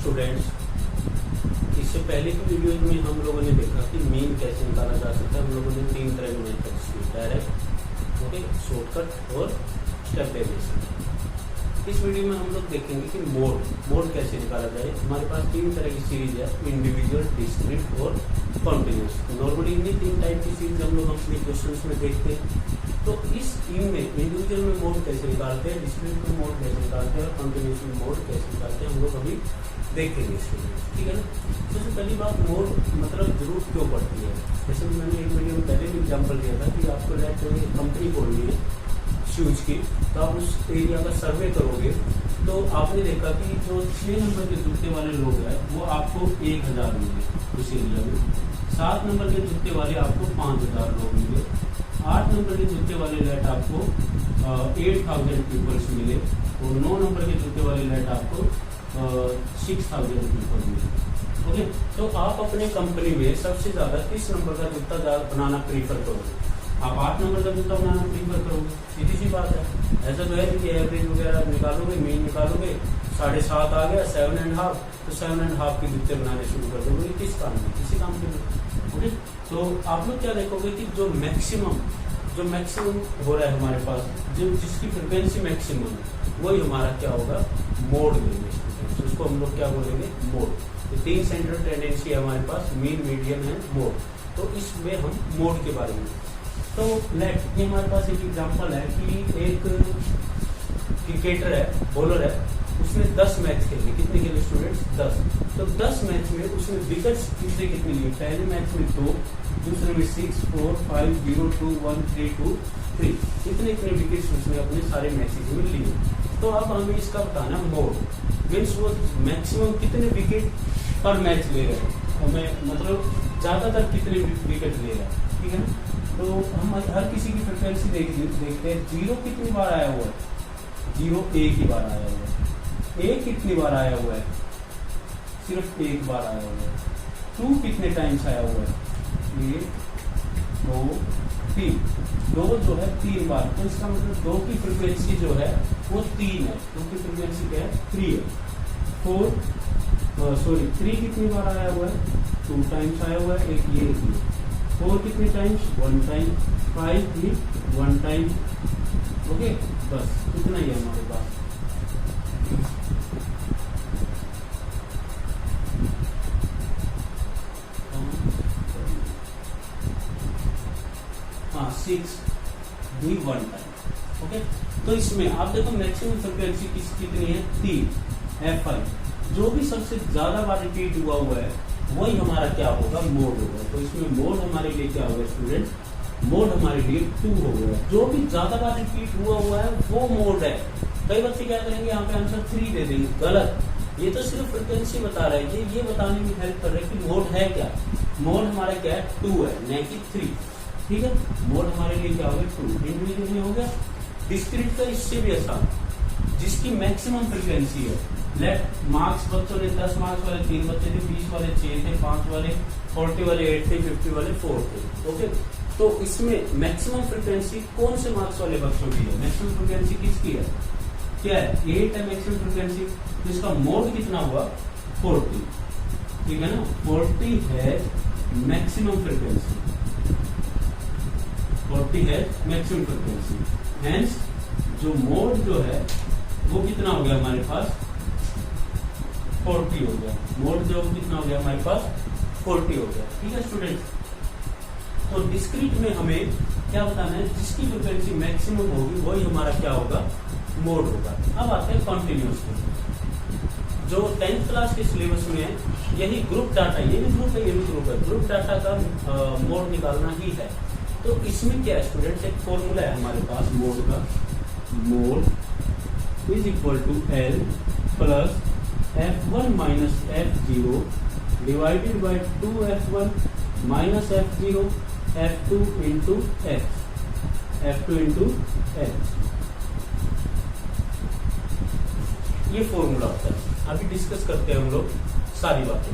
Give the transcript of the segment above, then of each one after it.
Students, इससे पहले की वीडियो में हम लोगों ने देखा कि मीन कैसे निकाला जा सकता है। हम लोगों ने 3 तरह के मेथड्स किए, डायरेक्ट, ओके, शॉर्टकट और स्टेप बाय स्टेप। इस वीडियो में हम लोग देखेंगे कि मोड कैसे निकाला जाए। हमारे पास 3 तरह की सीरीज है, इंडिविजुअल, डिस्क्रीट और कॉन्टिन्यूस। नॉर्मली इन्हीं 3 टाइप की सीरीज हम लोग अपने क्वेश्चंस में देखते हैं। तो इस इनमें इंडिविजुअल में मोड कैसे निकालते हैं, डिस्क्रीट में मोड कैसे निकालते हैं और कॉन्टिन्यूस में मोड कैसे निकालते हैं, हम लोग अभी देखेंगे इसके लिए, ठीक है ना। सबसे पहली बात, मोड मतलब जरूरत क्यों पड़ती है। जैसे मैंने एक वीडियो में पहले भी एग्जाम्पल दिया था कि आपको कंपनी खोलनी है शूज की, तो आप उस एरिया का सर्वे करोगे तो आपने देखा कि जो 6 नंबर के जूते वाले लोग हैं वो आपको 1000 मिले उस एरिया में, 7 नंबर के जूते वाले आपको 5000 लोग मिले, 8 नंबर के जूते वाले लेट आपको 8000 पीपल्स मिले और 9 नंबर के जूते वाले लेट आपको 6000 पीपल मिले। ओके, तो आप अपने कंपनी में सबसे ज्यादा किस नंबर का जूता बनाना प्रीफर करोगे? आप 8 नंबर का जूता बनाना प्रीफर करोगे, सीधी सी बात है। ऐसा तो है कि एवरेज वगैरह निकालोगे, मीन निकालोगे, 7.5 आ गया, 7.5, तो 7.5 के जूते बनाने शुरू कर दोगे। किस काम में? किसी काम के लिए। ओके, तो आप लोग क्या देखोगे कि जो मैक्सिमम हो रहा है हमारे पास, जो जिसकी फ्रिक्वेंसी मैक्सिमम है, वही हमारा क्या होगा, मोड लेंगे। उसको हम लोग क्या बोलेंगे, मोड। तो 3 सेंट्रल टेंडेंसी है हमारे पास, मीन, मीडियन है, मोड। तो इसमें हम मोड के बारे में, तो लेट ये हमारे पास एक एग्जांपल है कि एक क्रिकेटर है, बॉलर है, उसने 10 मैच खेले। कितने खेले स्टूडेंट्स? 10। तो 10 मैच में उसने विकेट्स कितने लिए? पहले मैच में 2, दूसरे में 6, 4, 5, 0, 2, 1, 3, 2, 3। इतने विकेट्स उसने अपने सारे मैचेज में लिए। तो अब हमें इसका बताना मोड, मीन्स वो मैक्सिमम कितने विकेट पर मैच ले रहे हैं, हमें मतलब ज्यादातर कितने विकेट ले रहे हैं, ठीक है ना। तो हम हर किसी की फ्रिक्वेंसी देखते हैं। 0 कितनी बार आया हुआ है? 0 एक ही बार आया हुआ है। 1 कितनी बार आया हुआ है? सिर्फ 1 बार आया हुआ है। 2 कितने टाइम्स आया हुआ है? 1, 2, 3। 2 जो है 3 बार, तो इसका मतलब 2 की फ्रिक्वेंसी जो है वो 3 है। 2 की फ्रिक्वेंसी क्या है? 3 है। 3 कितनी बार आया हुआ है? 2 टाइम्स आया हुआ है, एक ये 4 कितने टाइम्स? 1 टाइम। 5 भी 1 टाइम। ओके, बस इतना ही है हमारे पास। हाँ, 6 भी 1 टाइम। ओके, तो इसमें आप देखो मैक्सिमम फ्रिक्वेंसी कितनी है? 3, F5। जो भी सबसे ज्यादा बार रिपीट हुआ है वही हमारा क्या होगा, मोड होगा। तो इसमें मोड हमारे लिए क्या होगा स्टूडेंट? मोड हमारे लिए 2 हो गया। जो भी ज्यादा बार रिपीट हुआ है वो मोड है। कई बच्चे क्या करेंगे, यहाँ पे आंसर 3 दे देंगे, गलत। ये तो सिर्फ फ्रिक्वेंसी बता रहा है, ये बताने में हेल्प कर रहा है कि मोड है क्या। मोड हमारा क्या है? 2 है, न कि 3, ठीक है। मोड हमारे लिए क्या हो गया? 2। इंडिविजुअल में हो गया। डिस्क्रीट का इससे भी आसान, जिसकी मैक्सिमम फ्रिक्वेंसी है। लेट मार्क्स बच्चों ने 10 मार्क्स वाले 3 बच्चे थे, 20 वाले 6 थे, 5 वाले 40 वाले 8 थे, 50 वाले 4 थे। ओके, तो इसमें मैक्सिमम फ्रिक्वेंसी कौन से मार्क्स वाले बच्चों की है? मैक्सिमम फ्रिक्वेंसी किसकी है? क्या है? 8 है मैक्सिमम फ्रिक्वेंसी। तो इसका मोड कितना हुआ? 40, ठीक है ना। 40 है मैक्सिमम फ्रिक्वेंसी, 40 है मैक्सिमम फ्रिक्वेंसी। हेंस जो मोड जो है वो कितना हो गया हमारे पास? 40 हो गया। मोड जो कितना हो गया हमारे पास? 40 हो गया, ठीक है स्टूडेंट्स। तो डिस्क्रीट में हमें क्या बताना है? जिसकी फ्रिक्वेंसी मैक्सिमम होगी वही हमारा क्या होगा? मोड होगा। अब आते हैं कॉन्टिन्यूस में। जो 10th क्लास के सिलेबस में है, यही ग्रुप डाटा, ये भी ग्रुप है, ये भी ग्रुप है, ग्रुप डाटा का मोड निकालना ही है। तो इसमें क्या है स्टूडेंट्स, एक फॉर्मूला है हमारे पास मोड का। Mode is equal to L plus F1 minus F0 divided by 2F1 minus F0 F2 into H। ये फॉर्मूला होता है। अभी डिस्कस करते हैं हम लोग सारी बातें।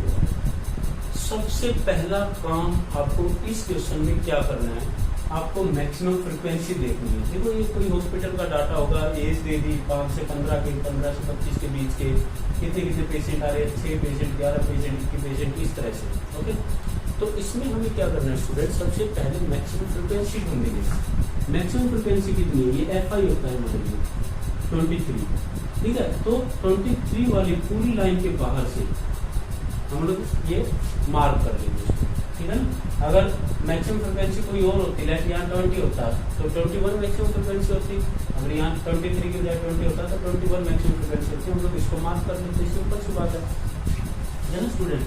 सबसे पहला काम आपको इस क्वेश्चन में क्या करना है, आपको मैक्सिमम फ्रिक्वेंसी देखनी है। देखो ये कोई हॉस्पिटल का डाटा होगा, एज दे दी 5 से 15 के, 15 से 25 के बीच के, कितने कितने पेशेंट आ रहे हैं, 6 पेशेंट, 11 पेशेंट, 21 पेशेंट, इस तरह से। ओके, तो इसमें हमें क्या करना है स्टूडेंट, सबसे पहले मैक्सिमम फ्रिक्वेंसी ढूंढेंगे। मैक्सिमम फ्रिक्वेंसी कितनी है, ये FI होता है हमारे लिए 23, ठीक है। तो 23 वाली पूरी लाइन के बाहर से हम लोग ये मार्क कर देंगे, ठीक है ना। अगर मैक्सिमम फ्रिक्वेंसी कोई और होती, लाइक यहाँ 20 होता तो 21 मैक्सिमम फ्रिक्वेंसी होती, अगर यहाँ 23 की बजाय 20 होता तो 21 मैक्सिमम फ्रिक्वेंसी होती, हम लोग इसको मार्क कर देते, इसके ऊपर से बात है ना स्टूडेंट।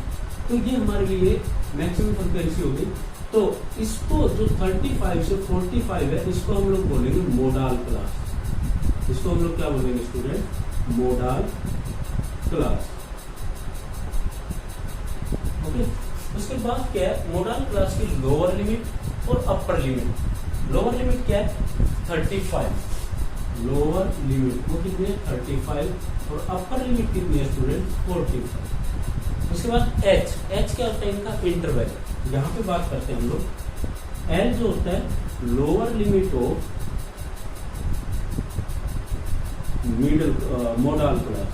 तो ये हमारे लिए मैक्सिमम फ्रिक्वेंसी होगी। तो इसको जो 35 से 45 है, इसको हम लोग बोलेंगे मोडाल क्लास। इसको हम लोग क्या बोलेंगे स्टूडेंट, मोडाल क्लास। ओके, उसके बाद क्या है, मोडाल क्लास की लोअर लिमिट और अपर लिमिट। लोअर लिमिट क्या है 35, लोअर लिमिट वो कितनी है 35, और अपर लिमिट कितनी है स्टूडेंट 45। उसके बाद एच क्या होता है इनका, इंटरवल। यहाँ पे बात करते हैं हम लोग, एल जो होता है lower limit of middle modal class,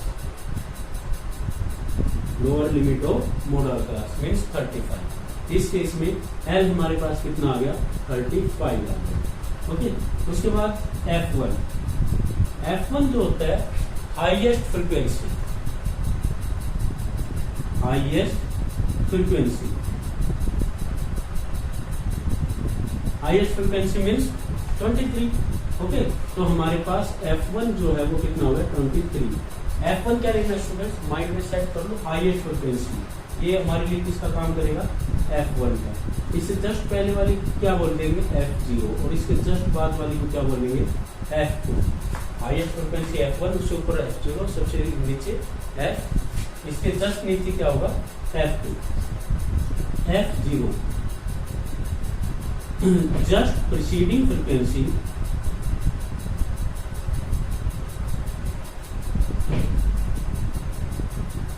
lower limit of modal class means 35। इस केस में एल हमारे पास कितना आ गया 35 आ गया। ओके, उसके बाद F1 जो होता है highest frequency, highest frequency, highest frequency means 23। Okay, तो हमारे पास F1 जो है वो कितना होगा 23। F1 क्या लिखना है स्टूडेंट्स, माइंड में सेट कर लो, हाईएस्ट फ्रिक्वेंसी। ये हमारे लिए किसका काम करेगा, F1 का। इससे जस्ट पहले वाली क्या बोल देंगे F0, और इसके जस्ट बाद वाली को क्या बोलेंगे F2। हाईएस्ट फ्रिक्वेंसी F1, उसके ऊपर F0, सबसे नीचे F, इसके जस्ट नीचे क्या होगा F2। F0 just preceding frequency,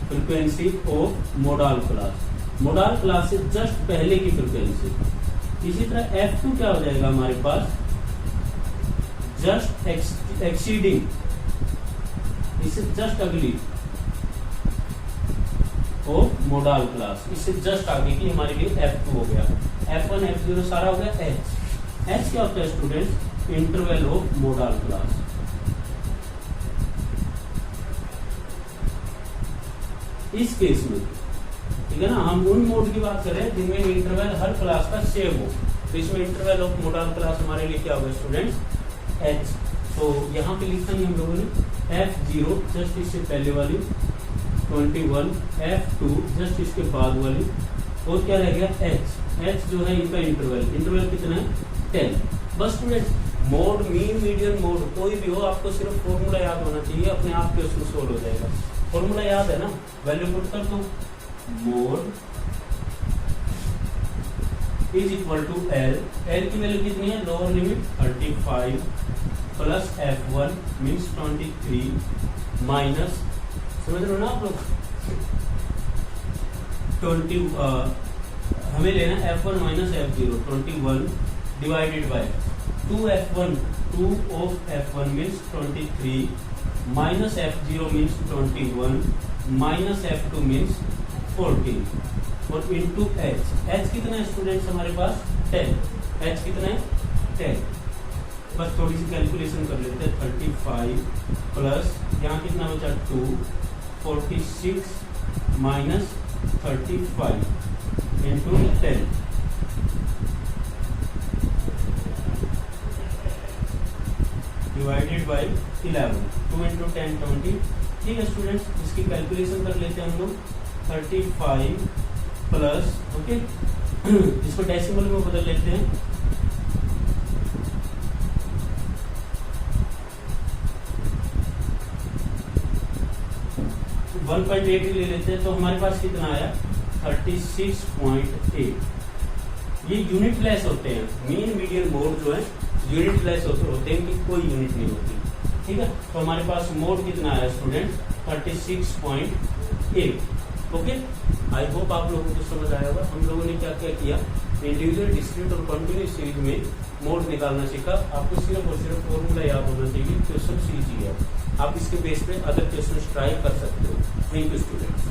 frequency of modal class, modal class से जस्ट पहले की फ्रिक्वेंसी। इसी तरह F2 क्या हो जाएगा हमारे पास, जस्ट एक्सीडिंग, इससे जस्ट अगली ऑफ मोडाल क्लास, इससे जस्ट आगे की हमारे लिए F2 हो गया। F1 F0 सारा हो गया। H क्या होता है students, interval of modal class. इस केस में ठीक है ना, हम उन मोड की बात करें जिनमें इंटरवल हर क्लास का सेम हो, तो इसमें इंटरवल ऑफ मोडाल क्लास हमारे लिए क्या होगा स्टूडेंट्स H। तो यहाँ पे लिखा नहीं हम लोगों ने, F0 जस्ट इससे पहले वाली 21, F2 जस्ट इसके बाद वाली, और क्या रह गया H जो है इनका इंटरवल कितना है 10। बस student, mode mean median mode कोई भी हो, आपको सिर्फ फॉर्मूला याद होना चाहिए, अपने आप के उसमें सोल्व हो जाएगा। फॉर्मूला याद है ना, वैल्यू पुट कर दो, mode is equal to L. L की वैल्यू कितनी है, lower limit 35 plus F1 means 23 minus, समझ रहे हो ना आप लोग, 20 हमें लेना F1 minus F0 21 divided by 2F1, 2 of F1 means 23 minus F0 means 21 minus F2 means 14 और इंटू H कितना है स्टूडेंट्स हमारे पास 10। H कितना है 10। बस थोड़ी सी कैलकुलेशन कर लेते हैं, 35 प्लस यहाँ कितना बचा 2, 46 minus 35 into 10 divided by 11, 2 into 10 20। ठीक है स्टूडेंट्स, इसकी कैलकुलेशन कर लेते हैं हम लोग, 35 प्लस ओके इसको डेसिमल में बदल लेते हैं, 1.8 ले लेते हैं, तो हमारे पास कितना आया 36.8। ये यूनिट लेस होते हैं, मीन मीडियन मोड जो है यूनिट लेस होते हैं कि कोई यूनिट नहीं होती। ठीक है, तो हमारे पास मोड कितना आया स्टूडेंट 36.8। ओके, आई होप आप लोगों को समझ आया होगा। हम लोगों ने क्या क्या किया, इंडिविजुअल, डिस्क्रीट और कंटिन्यूस सीरीज में मोड निकालना सीखा। आपको सिर्फ और सिर्फ फॉर्मूला याद होना चाहिए, क्वेश्चन सीरीज है, आप इसके बेस पे अदर क्वेश्चन ट्राई कर सकते हो। Thank you students.